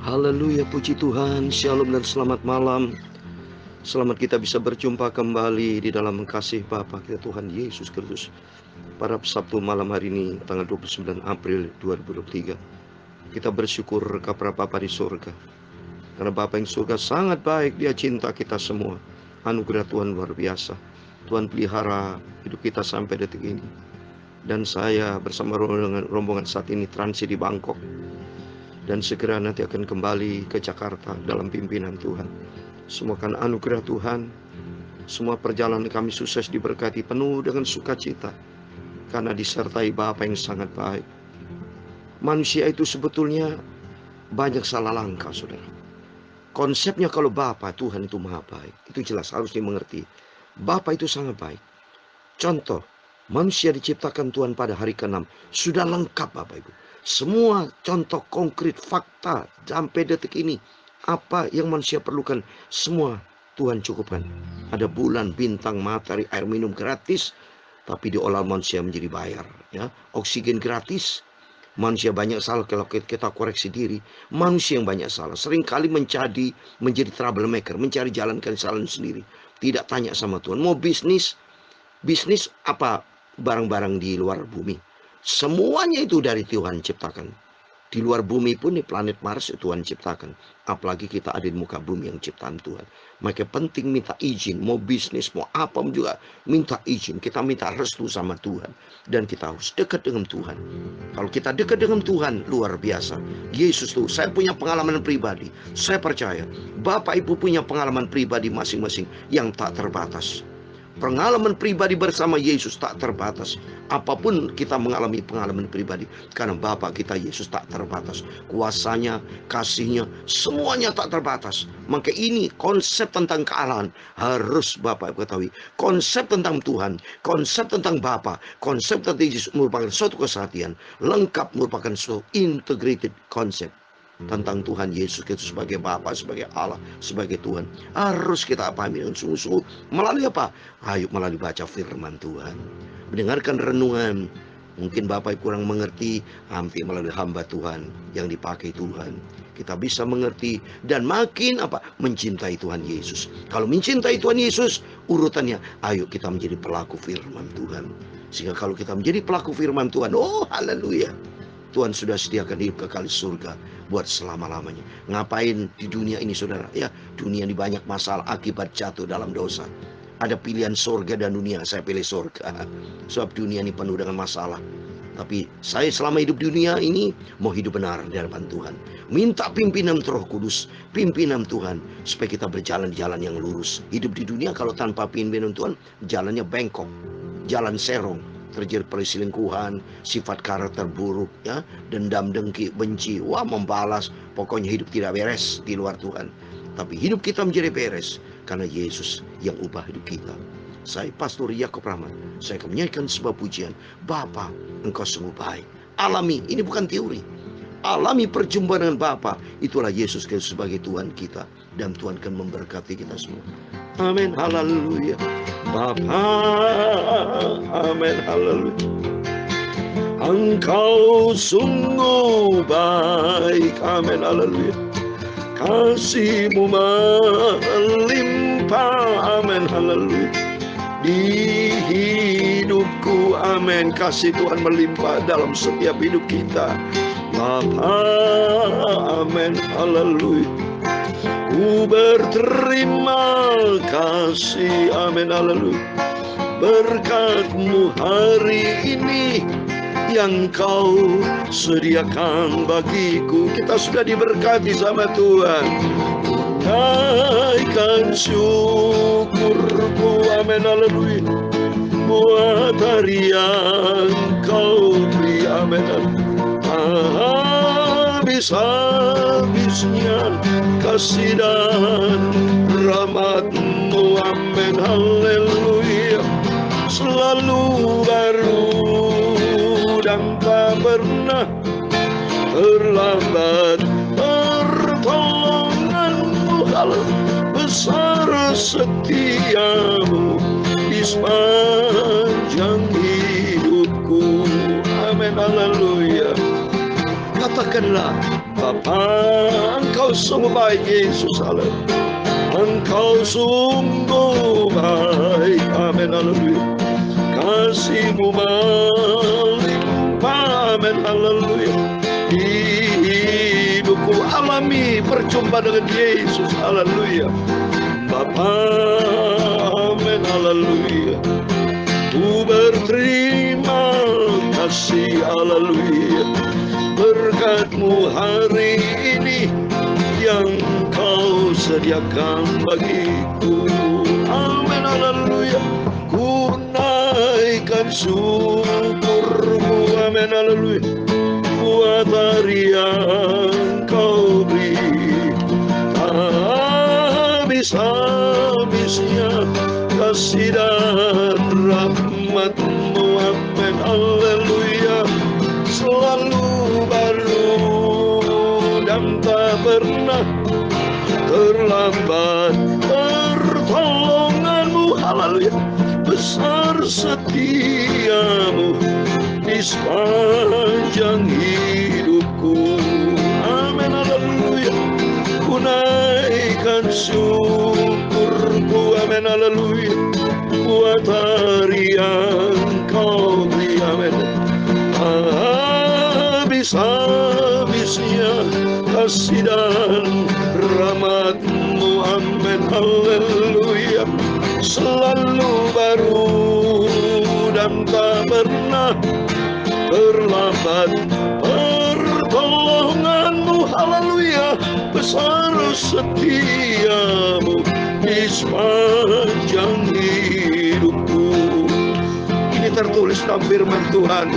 Haleluya, puji Tuhan, shalom dan selamat malam. Selamat kita bisa berjumpa kembali di dalam kasih Bapa kita Tuhan Yesus Kristus pada Sabtu malam hari ini, tanggal 29 April 2023. Kita bersyukur kepada Bapa di surga, karena Bapa yang surga sangat baik, Dia cinta kita semua. Anugerah Tuhan luar biasa. Tuhan pelihara hidup kita sampai detik ini. Dan saya bersama rombongan saat ini transit di Bangkok, dan segera nanti akan kembali ke Jakarta dalam pimpinan Tuhan. Semua kan anugerah Tuhan. Semua perjalanan kami sukses, diberkati, penuh dengan sukacita, karena disertai Bapa yang sangat baik. Manusia itu sebetulnya banyak salah langkah, saudara. Konsepnya kalau Bapa Tuhan itu maha baik, itu jelas harus dimengerti. Bapa itu sangat baik. Contoh, manusia diciptakan Tuhan pada hari ke-6. Sudah lengkap Bapak Ibu. Semua contoh konkret, fakta sampai detik ini. Apa yang manusia perlukan, semua Tuhan cukupkan. Ada bulan, bintang, matahari, air minum gratis. Tapi diolah manusia menjadi bayar. Ya, oksigen gratis. Manusia banyak salah kalau kita koreksi diri. Manusia yang banyak salah. Seringkali menjadi troublemaker. Mencari jalan kesalahan sendiri. Tidak tanya sama Tuhan. Mau bisnis apa? Barang-barang di luar bumi. Semuanya itu dari Tuhan ciptakan. Di luar bumi pun di planet Mars Tuhan ciptakan. Apalagi kita ada di muka bumi yang ciptaan Tuhan. Maka penting minta izin. Mau bisnis, mau apa juga. Minta izin. Kita minta restu sama Tuhan. Dan kita harus dekat dengan Tuhan. Kalau kita dekat dengan Tuhan, luar biasa. Yesus tuh, saya punya pengalaman pribadi. Saya percaya. Bapak Ibu punya pengalaman pribadi masing-masing yang tak terbatas. Pengalaman pribadi bersama Yesus tak terbatas. Apapun kita mengalami pengalaman pribadi, karena Bapa kita Yesus tak terbatas. Kuasanya, kasihnya, semuanya tak terbatas. Maka ini konsep tentang kealahan harus Bapak ketahui. Konsep tentang Tuhan, konsep tentang Bapa, konsep tentang Yesus merupakan suatu kesatuan. Lengkap merupakan suatu integrated konsep tentang Tuhan Yesus Kristus sebagai Bapa, sebagai Allah, sebagai Tuhan. Harus kita pahami dengan sungguh-sungguh. Melalui apa? Ayo melalui baca firman Tuhan, mendengarkan renungan. Mungkin Bapak kurang mengerti, hampir melalui hamba Tuhan yang dipakai Tuhan, kita bisa mengerti dan makin mencintai Tuhan Yesus. Kalau mencintai Tuhan Yesus, urutannya ayo kita menjadi pelaku firman Tuhan. Sehingga kalau kita menjadi pelaku firman Tuhan, oh haleluya, Tuhan sudah sediakan hidup kekal di surga buat selama-lamanya. Ngapain di dunia ini, saudara? Ya, dunia ini banyak masalah akibat jatuh dalam dosa. Ada pilihan surga dan dunia. Saya pilih surga. Sebab dunia ini penuh dengan masalah. Tapi saya selama hidup di dunia ini mau hidup benar di hadapan Tuhan. Minta pimpinan Roh Kudus, pimpinan Tuhan, supaya kita berjalan di jalan yang lurus. Hidup di dunia kalau tanpa pimpinan Tuhan, jalannya bengkok, jalan serong. Terjadi perselingkuhan, sifat karakter buruk, ya, dendam, dengki, benci, membalas. Pokoknya hidup tidak beres di luar Tuhan. Tapi hidup kita menjadi beres karena Yesus yang ubah hidup kita. Saya Pastor Yakob Rahmat. Saya akan menyanyikan sebuah pujian. Bapa, Engkau sungguh baik. Alami, ini bukan teori. Alami perjumpaan dengan Bapa. Itulah Yesus Kristus sebagai Tuhan kita. Dan Tuhan akan memberkati kita semua. Amin, haleluya. Bapa, amin, haleluya. Engkau sungguh baik, amin, haleluya. Kasih-Mu melimpah, amin, haleluya. Di hidupku, amin. Kasih Tuhan melimpah dalam setiap hidup kita. Bapa, amin, haleluya. Ku berterima kasih, amin, haleluya. Berkat-Mu hari ini yang Kau sediakan bagiku. Kita sudah diberkati sama Tuhan. Naikkan syukurku, amin, haleluya. Buat hari yang Kau beri, amin, haleluya. Habis-habisnya kasih dan rahmat-Mu, amin, haleluya. Selalu baru dan tak pernah terlambat. Pertolongan-Mu, besar setia-Mu di sepanjang hidupku, amin, haleluya. Katakanlah, Bapa, Engkau sungguh baik, Yesus. Haleluya. Engkau sungguh baik. Amin. Haleluya. Kasih-Mu melimpah. Amin. Haleluya. Hidupku alami berjumpa dengan Yesus. Haleluya. Bapa, amin. Haleluya. Ku berterima kasih. Haleluya. Berkat-Mu hari ini yang Kau sediakan bagiku. Amin. Haleluya. Ku naikkan syukur-Mu. Amin. Haleluya. Buat hari yang Kau beri, habis-habisnya kasih dan rahmat-Mu. Amin. Haleluya. Selalu baru dan tak pernah terlambat pertolongan-Mu. Haleluya. Besar setia-Mu di sepanjang hidupku. Amin. Haleluya. Ku naikkan syukurku. Amin. Haleluya. Buat hari yang Kau beri. Amin. Habis-habisnya kasih dan rahmat-Mu. Amin. Haleluya. Selalu baru dan tak pernah terlambat pertolongan-Mu. Haleluya. Besar setia-Mu di sepanjang hidupku. Ini tertulis dalam firman Tuhan,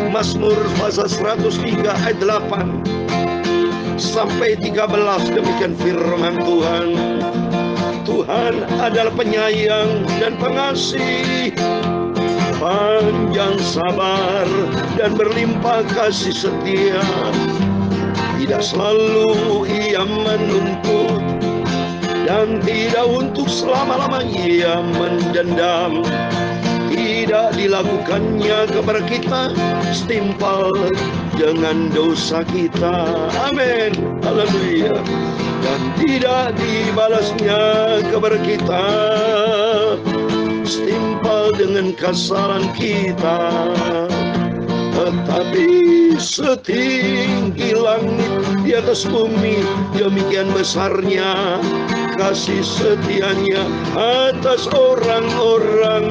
Mazmur pasal 103 ayat 8 sampai 13. Demikian firman Tuhan. Tuhan adalah penyayang dan pengasih, panjang sabar dan berlimpah kasih setia. Tidak selalu Ia menuntut dan tidak untuk selama-lamanya Ia mendendam. Tidak dilakukannya kepada kita setimpal dengan dosa kita. Amin. Haleluya. Dan tidak dibalasnya kepada kita setimpal dengan kesalahan kita. Tetapi setinggi langit di atas bumi, demikian besarnya kasih setia-Nya atas orang-orang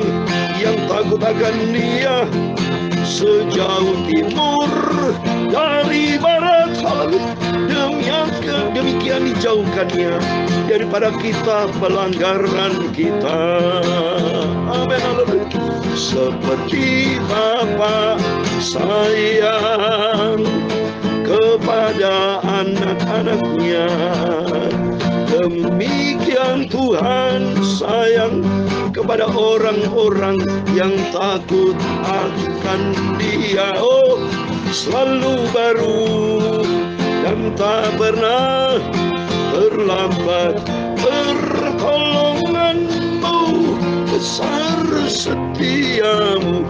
yang takut akan Dia. Sejauh timur dari barat, demikian dijauhkannya daripada kita pelanggaran kita. Amin. Haleluya. Seperti Bapa sayang kepada anak-anaknya, demikian Tuhan sayang kepada orang-orang yang takut akan Dia. Oh, selalu baru dan tak pernah terlambat pertolongan-Mu. Besar setia-Mu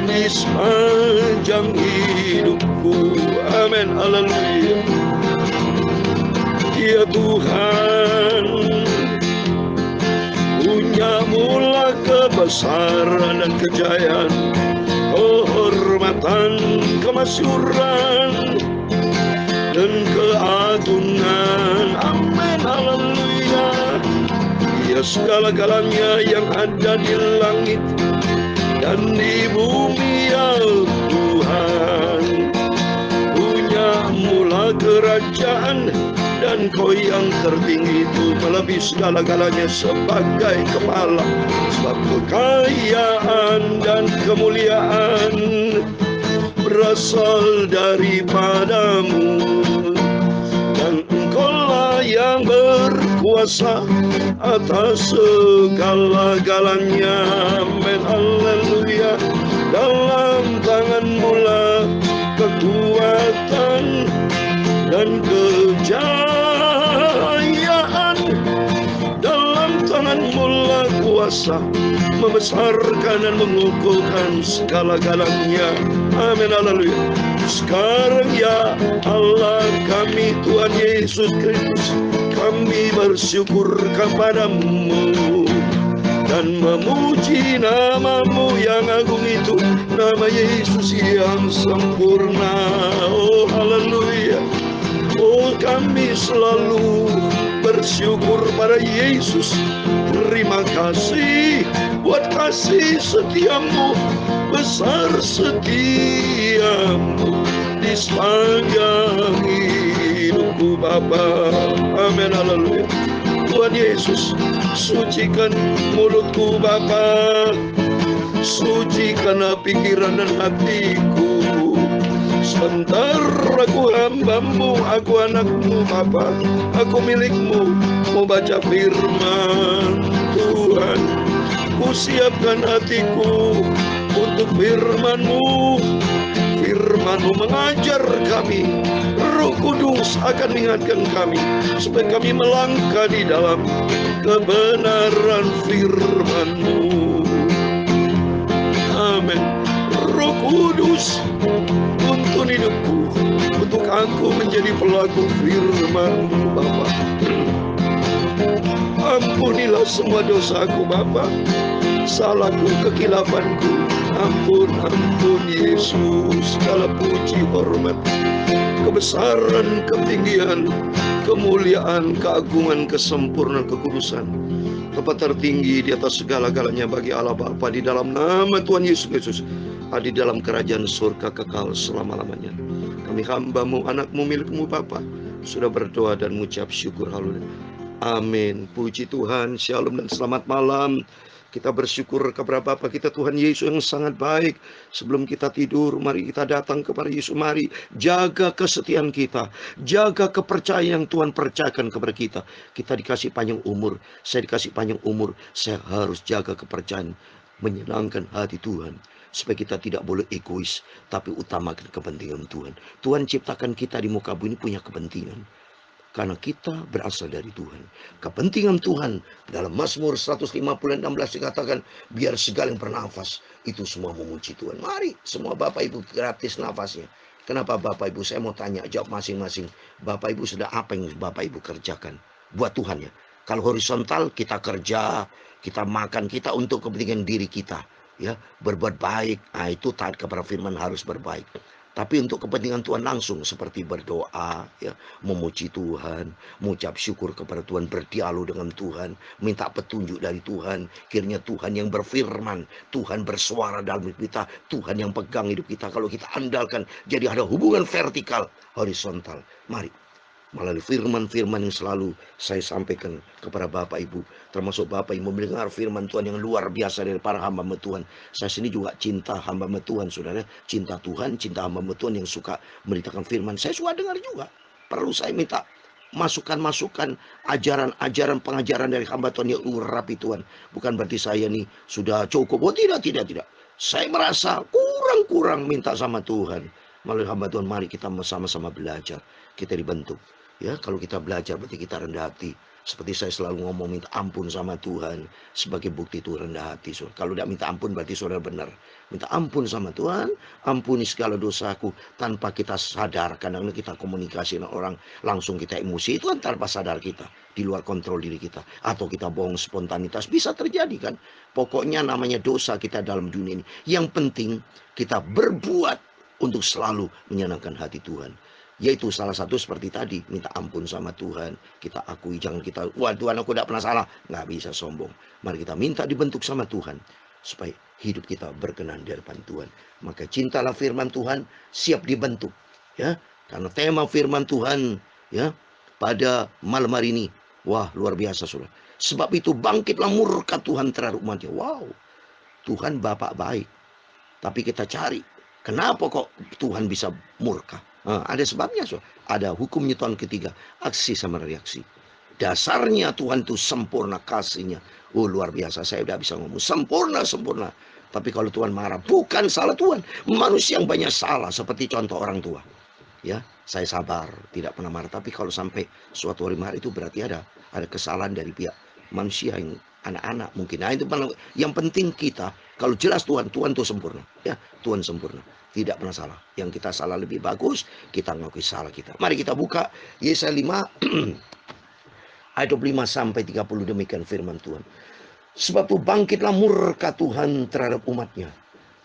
di sepanjang hidupku. Amin. Haleluya. Ya Tuhan, punya mula kebesaran dan kejayaan, kehormatan, kemasyhuran, dan keagungan. Amin. Haleluya. Ya segala-galanya yang ada di langit dan di bumi, ya Tuhan, punya mula kerajaan, dan Kau yang tertinggi itu melebihi segala-galanya sebagai kepala. Sebab kekayaan dan kemuliaan berasal daripada-Mu, dan Engkau-lah yang berkuasa atas segala-galanya. Amin. Haleluya. Dalam tangan-Mu lah kekuatan dan kejayaan. Dalam tangan-Mu lah kuasa membesarkan dan mengukuhkan segala-galanya. Amin. Haleluya. Sekarang ya Allah kami Tuhan Yesus Kristus, kami bersyukur kepadamu dan memuji namamu yang agung itu, nama Yesus yang sempurna. Oh haleluya. Oh kami selalu bersyukur pada Yesus. Terima kasih buat kasih setiamu, besar setiamu di sepanjang hidupku Bapa. Amin haleluya. Tuhan Yesus, sucikan mulutku Bapa, sucikanlah pikiran dan hatiku. Sebentar aku hambamu, aku anakmu Bapa, aku milikmu, mau baca firman Tuhan. Ku siapkan hatiku untuk firman-Mu. Firman-Mu mengajar kami, Roh Kudus akan mengingatkan kami supaya kami melangkah di dalam kebenaran firman-Mu. Amin. Roh Kudus, tuntun hidupku untuk aku menjadi pelaku firman-Mu Bapa. Ampunilah semua dosaku Bapa, salahku, kekilafanku. Ampun, ampun Yesus. Segala puji, hormat, kebesaran, ketinggian, kemuliaan, keagungan, kesempurnaan, kekudusan, tempat tertinggi di atas segala-galanya bagi Allah Bapa, di dalam nama Tuhan Yesus Kristus, ada di dalam kerajaan surga kekal selama-lamanya. Kami hamba-Mu, anak-Mu, milik-Mu Bapa, sudah berdoa dan mengucap syukur. Haleluya. Amin. Puji Tuhan. Shalom dan selamat malam. Kita bersyukur kepada Bapa kita Tuhan Yesus yang sangat baik. Sebelum kita tidur, mari kita datang kepada Yesus. Mari jaga kesetiaan kita, jaga kepercayaan yang Tuhan percayakan kepada kita. Kita dikasih panjang umur, saya dikasih panjang umur, saya harus jaga kepercayaan, menyenangkan hati Tuhan. Supaya kita tidak boleh egois, tapi utamakan kepentingan Tuhan. Tuhan ciptakan kita di muka bumi punya kepentingan. Karena kita berasal dari Tuhan. Kepentingan Tuhan dalam Mazmur 150:16 dikatakan, biar segala yang bernafas itu semua memuji Tuhan. Mari semua Bapak Ibu gratis nafasnya. Kenapa Bapak Ibu? Saya mau tanya, jawab masing-masing. Bapak Ibu sudah apa yang Bapak Ibu kerjakan buat Tuhan ya? Kalau horizontal kita kerja, kita makan, kita untuk kepentingan diri kita, ya, berbuat baik. Nah, itu taat kepada firman harus berbaik. Tapi untuk kepentingan Tuhan langsung seperti berdoa, ya, memuji Tuhan, mengucap syukur kepada Tuhan, berdialog dengan Tuhan, minta petunjuk dari Tuhan. Kiranya Tuhan yang berfirman, Tuhan bersuara dalam hidup kita, Tuhan yang pegang hidup kita. Kalau kita andalkan, jadi ada hubungan vertikal, horizontal. Mari melalui firman-firman yang selalu saya sampaikan kepada Bapak Ibu, termasuk Bapak Ibu mendengar firman Tuhan yang luar biasa dari para hamba Tuhan. Saya sendiri juga cinta hamba Tuhan, saudara, cinta Tuhan, cinta hamba Tuhan yang suka memberitakan firman. Saya suka dengar juga. Perlu saya minta masukan-masukan, ajaran-ajaran, pengajaran dari hamba Tuhan yang rapi Tuhan. Bukan berarti saya nih sudah cukup. Oh tidak. Saya merasa kurang minta sama Tuhan. Melalui hamba Tuhan, mari kita sama-sama belajar. Kita dibentuk. Ya, kalau kita belajar berarti kita rendah hati. Seperti saya selalu ngomong, minta ampun sama Tuhan sebagai bukti Tuhan rendah hati. Kalau tidak minta ampun berarti saudara benar. Minta ampun sama Tuhan, ampuni segala dosaku tanpa kita sadar. Kadang kita komunikasi dengan orang, langsung kita emosi, itu kan tanpa sadar kita, di luar kontrol diri kita. Atau kita bohong spontanitas, bisa terjadi kan. Pokoknya namanya dosa kita dalam dunia ini. Yang penting kita berbuat untuk selalu menyenangkan hati Tuhan. Yaitu salah satu seperti tadi, minta ampun sama Tuhan. Kita akui, jangan kita, wah Tuhan aku tidak pernah salah. Nggak bisa sombong. Mari kita minta dibentuk sama Tuhan, supaya hidup kita berkenan di hadapan Tuhan. Maka cintalah firman Tuhan, siap dibentuk. Ya, karena tema firman Tuhan, ya, pada malam hari ini, wah luar biasa saudara. Sebab itu bangkitlah murka Tuhan terhadap umatnya. Wow, Tuhan Bapak baik. Tapi kita cari, kenapa kok Tuhan bisa murka? Ada sebabnya, so. Ada hukum Newton ketiga, aksi sama reaksi. Dasarnya Tuhan itu sempurna kasihnya. Oh luar biasa, saya udah bisa ngomong sempurna. Tapi kalau Tuhan marah, bukan salah Tuhan. Manusia yang banyak salah, seperti contoh orang tua. Ya, saya sabar, tidak pernah marah. Tapi kalau sampai suatu hari marah, itu berarti ada kesalahan dari pihak manusia yang anak-anak mungkin. Nah itu yang penting kita kalau jelas Tuhan itu sempurna, ya Tuhan sempurna, tidak pernah salah. Yang kita salah lebih bagus, kita ngakui salah kita. Mari kita buka Yesaya 5 ayat 25 sampai 30, demikian firman Tuhan. Sebab itu bangkitlah murka Tuhan terhadap umatnya,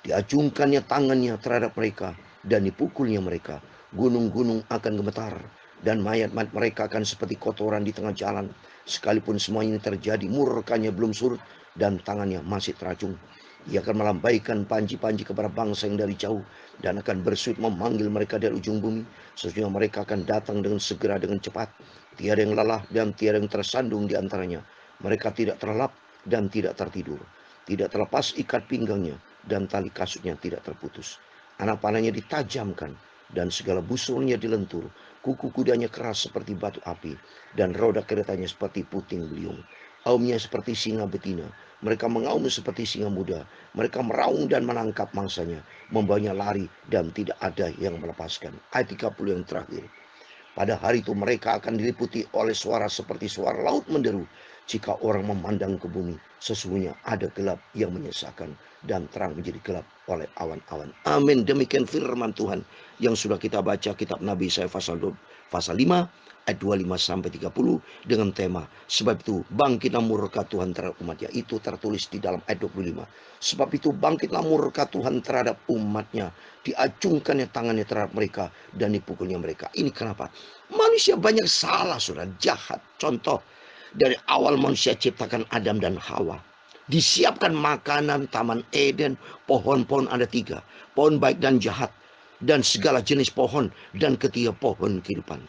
diacungkannya tangannya terhadap mereka, dan dipukulnya mereka. Gunung-gunung akan gemetar, dan mayat-mayat mereka akan seperti kotoran di tengah jalan. Sekalipun semua ini terjadi, murkanya belum surut, dan tangannya masih teracung. Ia akan melambaikan panji-panji kepada bangsa yang dari jauh, dan akan bersuit memanggil mereka dari ujung bumi. Sesungguhnya mereka akan datang dengan segera, dengan cepat. Tiada yang lelah dan tiada yang tersandung di antaranya. Mereka tidak terlelap dan tidak tertidur. Tidak terlepas ikat pinggangnya, dan tali kasutnya tidak terputus. Anak panahnya ditajamkan, dan segala busurnya dilentur. Kuku kudanya keras seperti batu api, dan roda keretanya seperti puting beliung. Aumnya seperti singa betina. Mereka mengaum seperti singa muda. Mereka meraung dan menangkap mangsanya, membawanya lari, dan tidak ada yang melepaskan. Ayat 30 yang terakhir. Pada hari itu mereka akan diliputi oleh suara seperti suara laut menderu. Jika orang memandang ke bumi, sesungguhnya ada gelap yang menyesakan, dan terang menjadi gelap oleh awan-awan. Amin. Demikian firman Tuhan yang sudah kita baca kitab Nabi Yesaya pasal 5 ayat 25 sampai 30 dengan tema sebab itu bangkitlah murka Tuhan terhadap umatnya. Itu tertulis di dalam ayat 25. Sebab itu bangkitlah murka Tuhan terhadap umatnya, diacungkannya tangannya terhadap mereka, dan dipukulnya mereka. Ini kenapa? Manusia banyak salah, saudara, jahat. Contoh, dari awal manusia ciptakan Adam dan Hawa, disiapkan makanan Taman Eden, pohon-pohon ada 3, pohon baik dan jahat, dan segala jenis pohon, dan ketiga pohon kehidupan.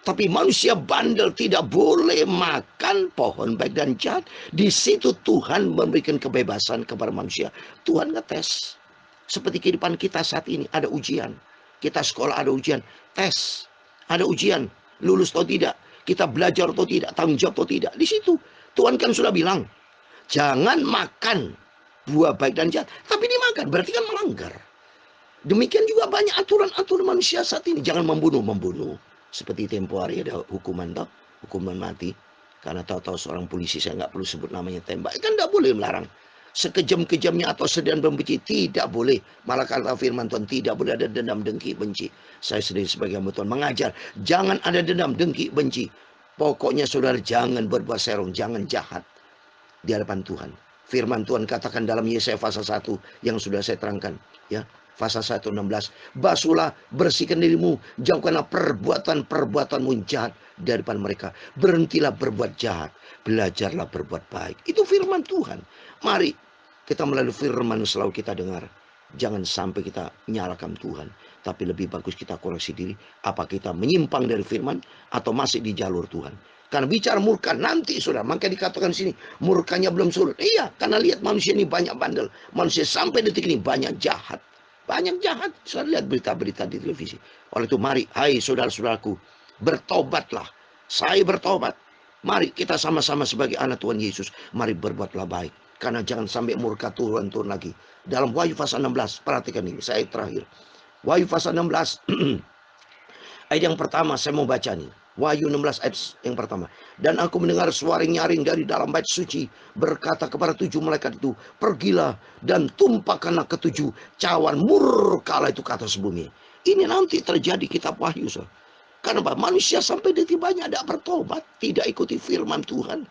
Tapi manusia bandel, tidak boleh makan pohon baik dan jahat. Di situ Tuhan memberikan kebebasan kepada manusia. Tuhan ngetes. Seperti kehidupan kita saat ini, ada ujian. Kita sekolah ada ujian, tes. Ada ujian, lulus atau tidak. Kita belajar atau tidak, tanggung jawab atau tidak. Di situ Tuhan kan sudah bilang, jangan makan buah baik dan jahat. Tapi dimakan, berarti kan melanggar. Demikian juga banyak aturan-aturan manusia saat ini. Jangan membunuh. Seperti tempo hari ada hukuman mati. Karena tahu-tahu seorang polisi, saya nggak perlu sebut namanya, tembak. Kan nggak boleh melarang. Sekejam-kejamnya atau sedang membenci, tidak boleh. Malah kata firman Tuhan, tidak boleh ada dendam, dengki, benci. Saya sendiri sebagai hamba Tuhan mengajar, jangan ada dendam, dengki, benci. Pokoknya saudara jangan berbuat serong, jangan jahat di hadapan Tuhan. Firman Tuhan katakan dalam Yesaya pasal 1 yang sudah saya terangkan, ya. Pasal 1:16, basuhlah, bersihkan dirimu, jauhkanlah perbuatan-perbuatanmu jahat daripada mereka. Berhentilah berbuat jahat, belajarlah berbuat baik. Itu firman Tuhan. Mari kita melalui firman selalu kita dengar. Jangan sampai kita menyalahkan Tuhan, tapi lebih bagus kita koreksi diri. Apa kita menyimpang dari firman atau masih di jalur Tuhan? Karena bicara murka nanti sudah, maka dikatakan di sini murkanya belum surut. Iya, karena lihat manusia ini banyak bandel. Manusia sampai detik ini banyak jahat. Banyak jahat. Saya lihat berita-berita di televisi. Oleh itu mari, hai saudara-saudaraku, bertobatlah. Saya bertobat. Mari kita sama-sama sebagai anak Tuhan Yesus, mari berbuatlah baik. Karena jangan sampai murka turun lagi. Dalam Wahyu pasal 16, perhatikan ini, saya terakhir. Wahyu pasal 16, ayat yang pertama saya mau baca nih. Wahyu 16 ayat yang pertama. Dan aku mendengar suara nyaring dari dalam bait suci berkata kepada 7 malaikat itu, pergilah dan tumpahkanlah ke 7 cawan murka itu ke atas bumi. Ini nanti terjadi kitab Wahyu. So. Karena manusia sampai detik banyak tidak bertobat, tidak ikuti firman Tuhan.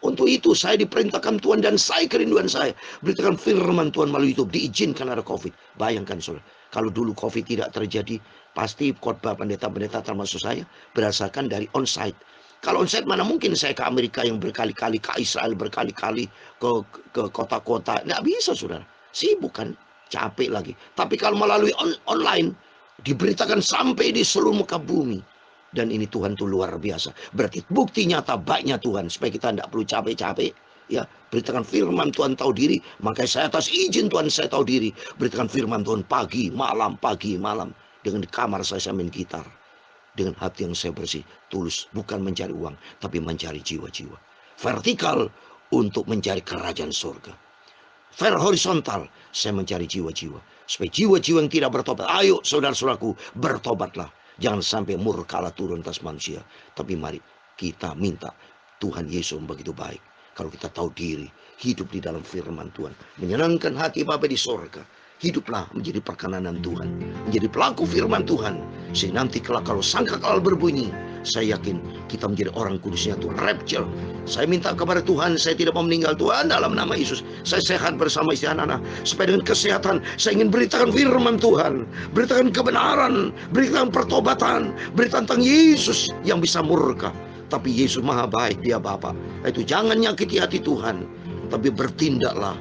Untuk itu saya diperintahkan Tuhan dan saya kerinduan saya beritakan firman Tuhan melalui YouTube, diizinkan ada COVID. Bayangkan saudara, kalau dulu COVID tidak terjadi, pasti khotbah pendeta-pendeta termasuk saya berdasarkan dari onsite. Kalau onsite mana mungkin saya ke Amerika yang berkali-kali, ke Israel berkali-kali, ke kota-kota. Nggak bisa saudara, sibuk kan, capek lagi. Tapi kalau melalui online, diberitakan sampai di seluruh muka bumi. Dan ini Tuhan tuh luar biasa. Berarti bukti nyata baiknya Tuhan. Supaya kita tidak perlu capek-capek. Ya, beritakan firman Tuhan tahu diri. Makanya saya atas izin Tuhan saya tahu diri. Beritakan firman Tuhan pagi, malam. Dengan di kamar saya main gitar. Dengan hati yang saya bersih. Tulus. Bukan mencari uang. Tapi mencari jiwa-jiwa. Vertikal untuk mencari kerajaan surga. Horizontal. Saya mencari jiwa-jiwa. Supaya jiwa-jiwa yang tidak bertobat. Ayo saudara-saudaraku, bertobatlah. Jangan sampai murka turun atas manusia. Tapi mari kita minta Tuhan Yesus begitu baik. Kalau kita tahu diri, hidup di dalam firman Tuhan, menyenangkan hati Bapa di sorga. Hiduplah menjadi perkenanan Tuhan, menjadi pelaku firman Tuhan. Sehingga nanti kelak kalau sangkakala berbunyi, saya yakin kita menjadi orang kudusnya Tuhan. Rapture. Saya minta kepada Tuhan, saya tidak mau meninggal Tuhan, dalam nama Yesus. Saya sehat bersama istri anak-anak. Supaya dengan kesehatan, saya ingin beritakan firman Tuhan, beritakan kebenaran, beritakan pertobatan, beritakan tentang Yesus yang bisa murka. Tapi Yesus maha baik, dia Bapa. Itu jangan nyakiti hati Tuhan, tapi bertindaklah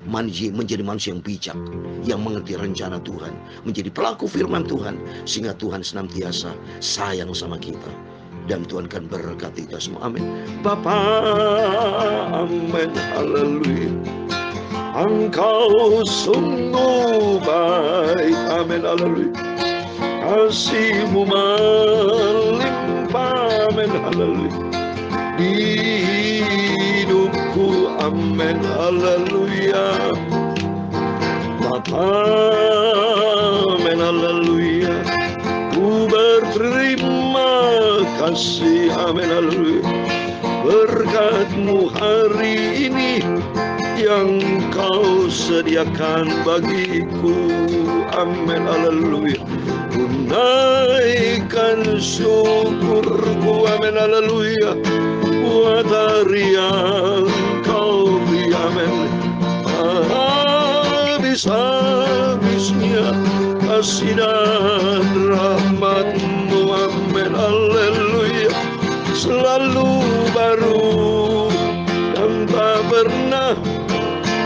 menjadi manusia yang bijak, yang mengerti rencana Tuhan, menjadi pelaku firman Tuhan, sehingga Tuhan senantiasa sayang sama kita. Dan Tuhan akan berkati kita semua. Amin. Bapa, amin, haleluya. Engkau sungguh baik, amin, haleluya. Kasih-Mu melimpah, amin, haleluya. Di hidupku, amin, haleluya. Bapa, amin, haleluya. Ku berterima kasih, amin, haleluya. Berkat-Mu hari ini yang Kau sediakan bagiku, amin, haleluya. Ku naikkan syukurku, amin, haleluya. Buat hari yang Kau beri, amin. Habis-habisnya kasih dan rahmat-Mu, amin, haleluya. Selalu baru dan tak pernah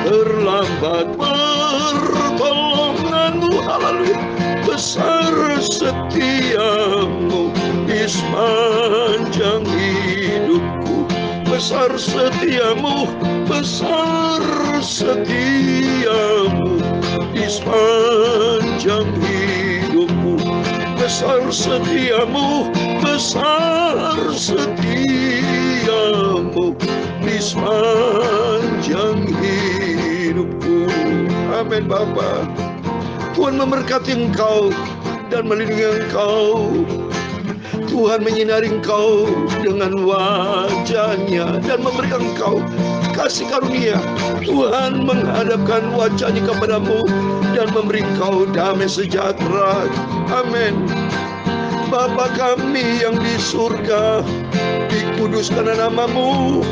terlambat pertolongan-Mu, haleluya. Besar setiamu di sepanjang hidupku. Besar setiamu, besar setiamu di sepanjang hidupku. Besar setiamu, besar setiamu di sepanjang hidupku. Amin, Bapa. Tuhan memberkati engkau dan melindungi engkau. Tuhan menyinari engkau dengan wajah-Nya dan memberikan engkau kasih karunia. Tuhan menghadapkan wajah-Nya kepadamu dan memberi engkau damai sejahtera. Amin. Bapa kami yang di surga, dikuduskanlah nama-Mu.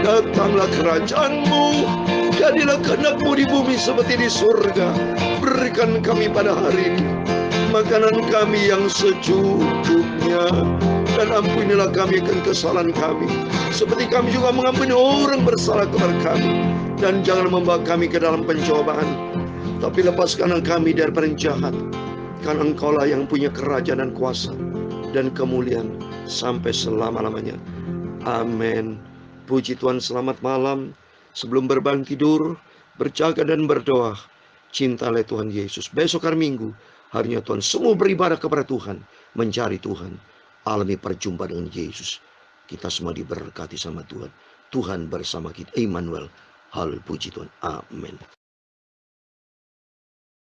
Datanglah kerajaan-Mu, jadilah kehendak-Mu di bumi seperti di surga. Berikan kami pada hari ini makanan kami yang secukupnya, dan ampunilah kami akan kesalahan kami, seperti kami juga mengampuni orang bersalah kepada kami. Dan jangan membawa kami ke dalam pencobaan, tapi lepaskanlah kami daripada yang jahat. Karena Engkau-lah yang punya kerajaan dan kuasa dan kemuliaan sampai selama-lamanya. Amin. Puji Tuhan, selamat malam. Sebelum berbangun tidur, berjaga dan berdoa. Cintalah Tuhan Yesus. Besok hari Minggu, harinya Tuhan semua beribadah kepada Tuhan, mencari Tuhan, alami perjumpaan dengan Yesus. Kita semua diberkati sama Tuhan. Tuhan bersama kita. Immanuel. Hal puji Tuhan. Amin.